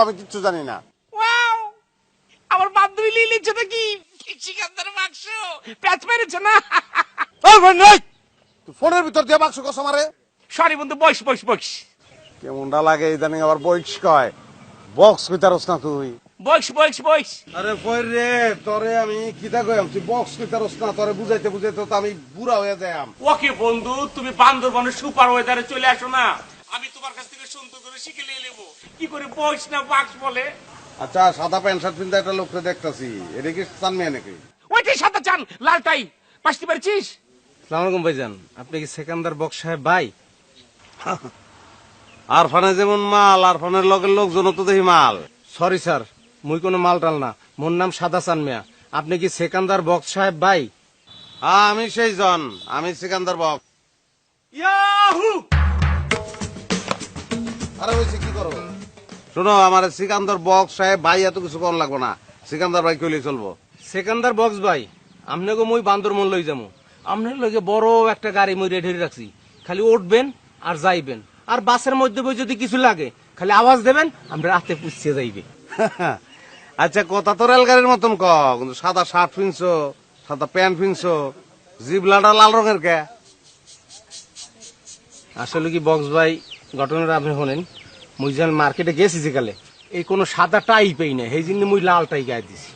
আমি কিচ্ছু জানি না। ওয়াও, আমার বান্ধবী লিলিছে নাকি সিকান্দার বাক্স প্যাচ মেরেছে না। এই ভাই নাই, তুই ফোনের ভিতর দিয়ে বাক্স কস আমারে। সরি বন্ধু, বয়স বয়স বয়স কেমনটা লাগে ইদানিং আবার বক্স কয়, বক্স কইতারস না তুই। বয়স বয়স বয়স। আরে ফয়ের রে, তোরে আমি কিতা কইম, তুই বক্স কইতারস না, তোরে বুঝাইতে বুঝাইতে তো আমি বুড়া হয়ে যাইম। ওকে বন্ধু, তুমি বান্দরবনের সুপার ওয়েদারে চলে আসো না, আমি তোমার কাছ থেকে সুন্দর করে শিখে নিয়ে নেবো কি করে বয়স না বাক্স বলে। আচ্ছা, সাদা প্যান্ট শার্ট পিন্ধা একটা লোককে দেখতাছি, এটা কি চান মেয়ে নাকি? ওইটাই সাদা চান লাল টাই, পাশতে পারছিস? সালাম আলাইকুম ভাইজান, আপনি কি সেকান্দার বক্স সাহেব ভাই? আর ফানে যেমন মাল, আর ফানের লগের লোকজন তো দেখি মাল। সরি স্যার, মুই কোনো মাল টাল না, মোর নাম সাদা চান মিয়া। আপনি কি সেকান্দার বক্স সাহেব ভাই? আমি সেই জন, আমি সিকান্দার বক্স। ইয়াহু! আরে হয়েছে কি করো? শোনো, আমার সিকান্দার বক্স সাহেব ভাই এত কিছু কম লাগবো না, সিকান্দার ভাই কইলেই চলবো। সেকান্দার বক্স ভাই, আপনাকে মুই বান্দরমন লই যাবো। আপনার লগে বড় একটা গাড়ি মুই রেডি রাখছি, খালি উঠবেন আর যাইবেন। আর বাসের মধ্যে বই যদি কিছু লাগে খালি আওয়াজ দেবেন, আমরা রাতে পুষিয়ে যাইবে। আচ্ছা, কথা তো রেলগাড়ির মতন ক, কিন্তু সাদা শার্ট পিনছো, সাদা প্যান্ট পিনছো, জিবলাটা লাল রঙের কে? আসলে কি বক্স ভাই, ঘটনাটা আপনি শোনেন। মুই যখন মার্কেটে গেছি যেকালে এই কোনো সাদা টাই পাই না, সেই জন্য মুই লাল টাই গায়ে দিছি।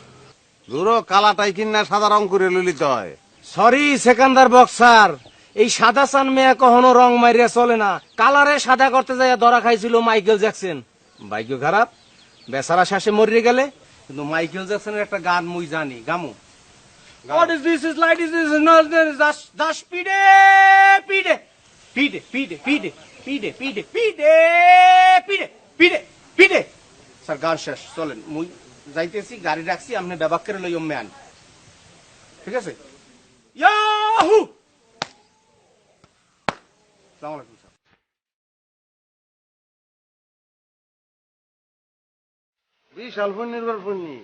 ধরো কালাটাই কিনা সাদা রং করে ললিত হয়। সরি সেকান্দার বক্স স্যার, এই সাদা চান মেয়া কখনো রং মারিয়া চলে না। কালারে সাদা করতে যাইয়া ধরা খাইছিল মাইকেল জ্যাকসন। ভাগ্য খারাপ, বেচারা শেষে মরিয়ে গেলে। কিন্তু মাইকেল জ্যাকসনের একটা গান মুই জানি, গামু। What is this is light is this is not this dash pide pide pide pide pide pide pide pide pide pide pide sir গান শেষ, চলেন মুই যাইতেছি, গাড়ি রাখছি, আপনি ব্যবহার করে লইম ম্যান, ঠিক আছে? ইয়াহু! আসসালামু আলাইকুম স্যার। বিশাল ফোন নির্ভর ফোননি।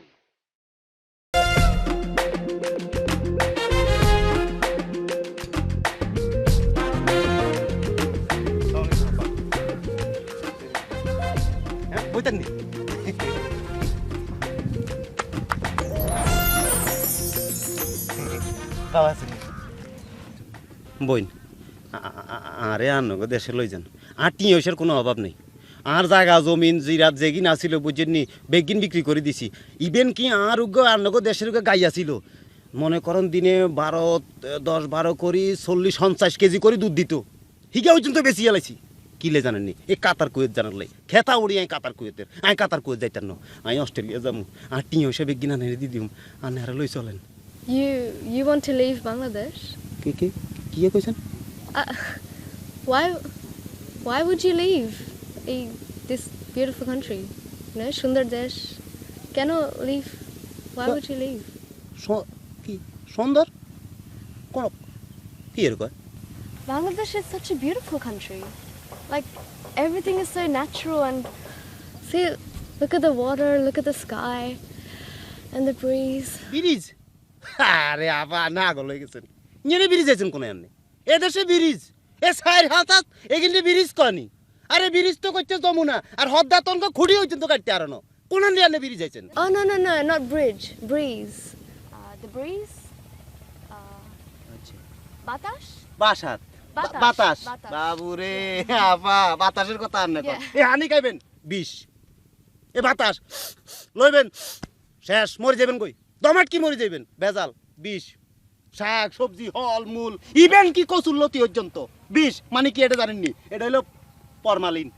বইতেন নি বইন আরে আনগো দেশে লই যান, আর টিঁয়সের কোনো অভাব নেই। আর জায়গা জমিন জিরাত যেগিন আসিল বুঝেননি, বেগিন বিক্রি করে দিছি। ইভেন কি আর উগ্র আনগো দেশের উগে গাই আসিল, মনে করেন দিনে 10-12 করি 40-50 কেজি করে দুধ দিত। হিগা পর্যন্ত বেশি এলাইছি। কিলে জানেননি, এই কাতার কুয়েত জানার লাই খেতা উড়ি আই কাতার কুয়েতের, আই কাতার কুয়েত যাইতার ন, আই অস্ট্রেলিয়া যাবো। আর টিঁয়সে বেগিন আনে দি দিম, আর নেহারা লই চলেন। You want to leave Bangladesh? কি কইছেন? Why would you leave this beautiful country? You know, Sundar Desh. Cannot leave. Why would you leave? কি সুন্দর কোন কি এর কয়? Bangladesh is such a beautiful country. Like everything is so natural and see, look at the water, look at the sky, and the breeze. Bridge? আরে আবা না গো লই গেছেন, নিয়ে ব্রিজ আছেন কোন এনে? এ দেশে ব্রিজ এ সাইর হাতাত এগিনে ব্রিজ কনি। আরে ব্রিজ তো কইতে যমুনা, আর হদ্দা তনক খুঁড়ি হইতেন তো কাটতে আরনো। কোন নিয়ে ব্রিজ আছেন? Oh no, not bridge, breeze. The breeze. Batash. বাসাত বাতাস, বাতাস বাতাস। বাবুরে আবা বাতাসের কথা আর না কর। Yeah. এ হানি খাইবেন বিষ, এ বাতাস লইবেন শেষ মরে যাবেন। কই দমাট কি মরে যাবেন, ভেজাল বিষ। শাক সবজি ফল মূল ইভেন কি কচুর লতি পর্যন্ত বিষ। মানে কি এটা জানেননি? এটা হলো ফরমালিন।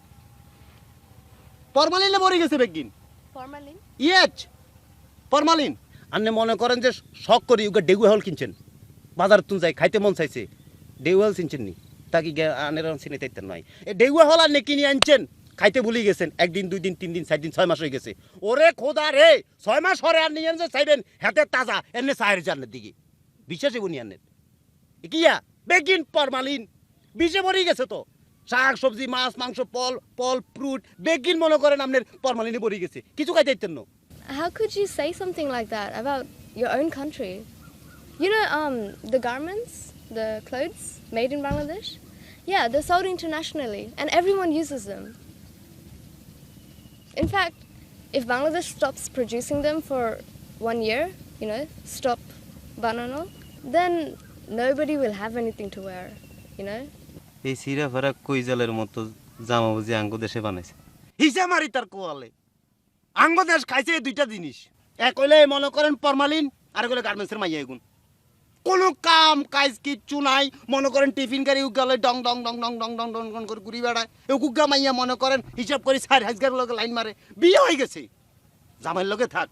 ফরমালিনে মরে গেছে বেগিন। Formalin. Yes formalin. আপনি মনে করেন যে শখ করি ওকে ডেগু হল কিনছেন, বাজার তুন যাই খাইতে মন চাইছে, ডেগু হল চিনছেন নি? তাকে আনের চিনে তাইতেন নয়। এই ডেগু হল আর কিনে আনছেন, খাইতে ভুলে গেছেন। 1 দিন 2 দিন 3 দিন 4 দিন 6 মাস হয়ে গেছে। ওরে খোদা রে, 6 মাস হরে আর নিয়ে যে চাইবেন হাতে তাজা এনে সাহের জানের দিকে বিশ্বাসে বুনি আনেন কিয়া বেগিন ফরমালিন বিষে মরে গেছে। তো শাক সবজি মাছ মাংস ফল ফ্রুট বেগিন মনে করেন আপনার ফরমালিনে মরে গেছে, কিছু খাইতে না। How could you say something like that about your own country? You know, the garments, the clothes made in Bangladesh, yeah, they're sold internationally and everyone uses them. In fact, if Bangladesh stops producing them for 1 year, stop banana, then nobody will have anything to wear, এই সিরা ফেরা কইজালের মতো জামা বুঝি আঙ্গ দেশে বানাইছে হিসা মারি তার কোয়ালে আঙ্গ দেশ খাইছে এই দুইটা জিনিস এক হইলে মনে করেন ফরমালিন আর হইলে গার্মেন্টসের মাইয়া এগুন কোনো কাম কাজ কিচ্ছু নাই মনে করেন টিফিন গাড়ি উগালে ডং ডং ডং ডং ডং ডং ডং ডং করে ঘুরি বেড়ায় এ কুগা মাইয়া মনে করেন হিসাব করে 4,000 লগে লাইন মারে বিয়ে হয়ে গেছে জামাইয়ের লগে থাক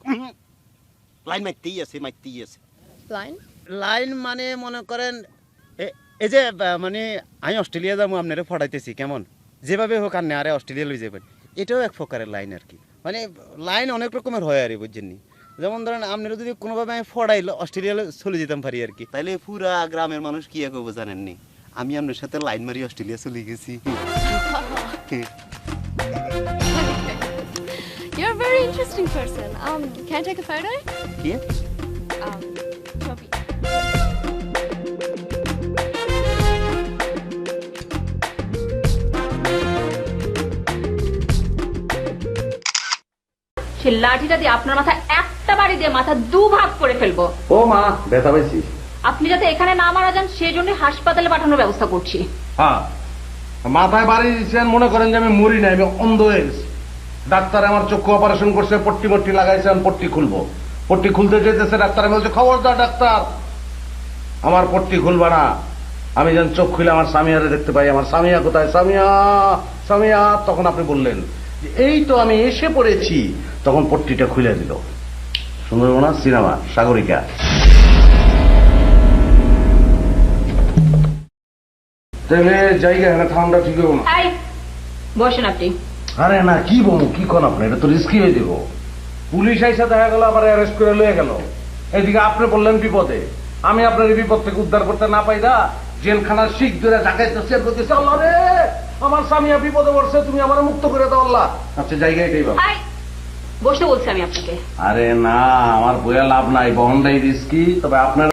লাইন মারতেই আছে Line? লাইন মানে মনে করেন এই যে মানে আমি অস্ট্রেলিয়া যাবো আপনারা ফটাইতেছি কেমন যেভাবে হোক আর আরে অস্ট্রেলিয়া লই যাবেন এটাও এক প্রকারের লাইন আর কি মানে লাইন অনেক রকমের হয় আর বুঝছেন নি যেমন ধরেন আপনারা যদি কোনোভাবে আমি ফটাইলে অস্ট্রেলিয়া চলে যেতাম পারি আর কি তাইলে পুরা গ্রামের মানুষ কি করবো জানেননি আমি আপনার সাথে লাইন মারি অস্ট্রেলিয়া চলে গেছি You're a very interesting person. Can I take a photo? কি Copy. সে লাঠিটা দিয়ে আপনার মাথা একটা বাড়ি দিয়ে মাথা দুভাগ করে ফেলবো। ও মা ব্যথা পাইছি। আপনি যাতে এখানে না মারা যান সেই জন্য হাসপাতালে পাঠানোর ব্যবস্থা করছি। হ্যাঁ, মাথায় বাড়ি দিচ্ছেন মনে করেন যে আমি মরি নাই, আমি অন্ধ হয়ে গেছি। ডাক্তার আমার চক্ষু অপারেশন করছে, পট্টি মট্টি লাগাইছে, আমি পট্টি খুলবো। পট্টি খুলতে যেতেছে ডাক্তার, আমি বলছি খবরদার ডাক্তার আমার পট্টি খুলবা না, আমি যেন চোখ খুলে আমার স্বামীয়ারে দেখতে পাই। আমার স্বামীয়া কোথায়? স্বামীয়া স্বামীয়া। তখন আপনি বললেন যে এই তো আমি এসে পড়েছি, তখন পট্টিটা খুলে দিল। সুন্দরবনা সিনেমা সাগরিকা। তাহলে জায়গা হ্যাঁ ঠান্ডা ঠিক হবো না। এই বসেন আপনি। আরে না কি বলবো, কি কোন আপনি, এটা তো রিস্কি হয়ে যাবো। পুলিশ আইসা দেখা গেল আবার অ্যারেস্ট করে লয়ে গেল। এদিকে আপনি বললেন বিপদে, আমি আপনার এই বিপদ থেকে উদ্ধার করতে না পাই না জেলখানার শিখ ধরে ঢাকাইতেছে, বলতেছে আল্লাহ রে আমার স্বামী বিপদে পড়ছে, তুমি আমার মুক্ত করে দাও আল্লাহ। আচ্ছা জায়গা এটাই পাবো। এই বসতে বলছি আমি আপনাকে। আরে না আমার বইয়া লাভ নাই, বহনটাই রিস্কি, তবে আপনার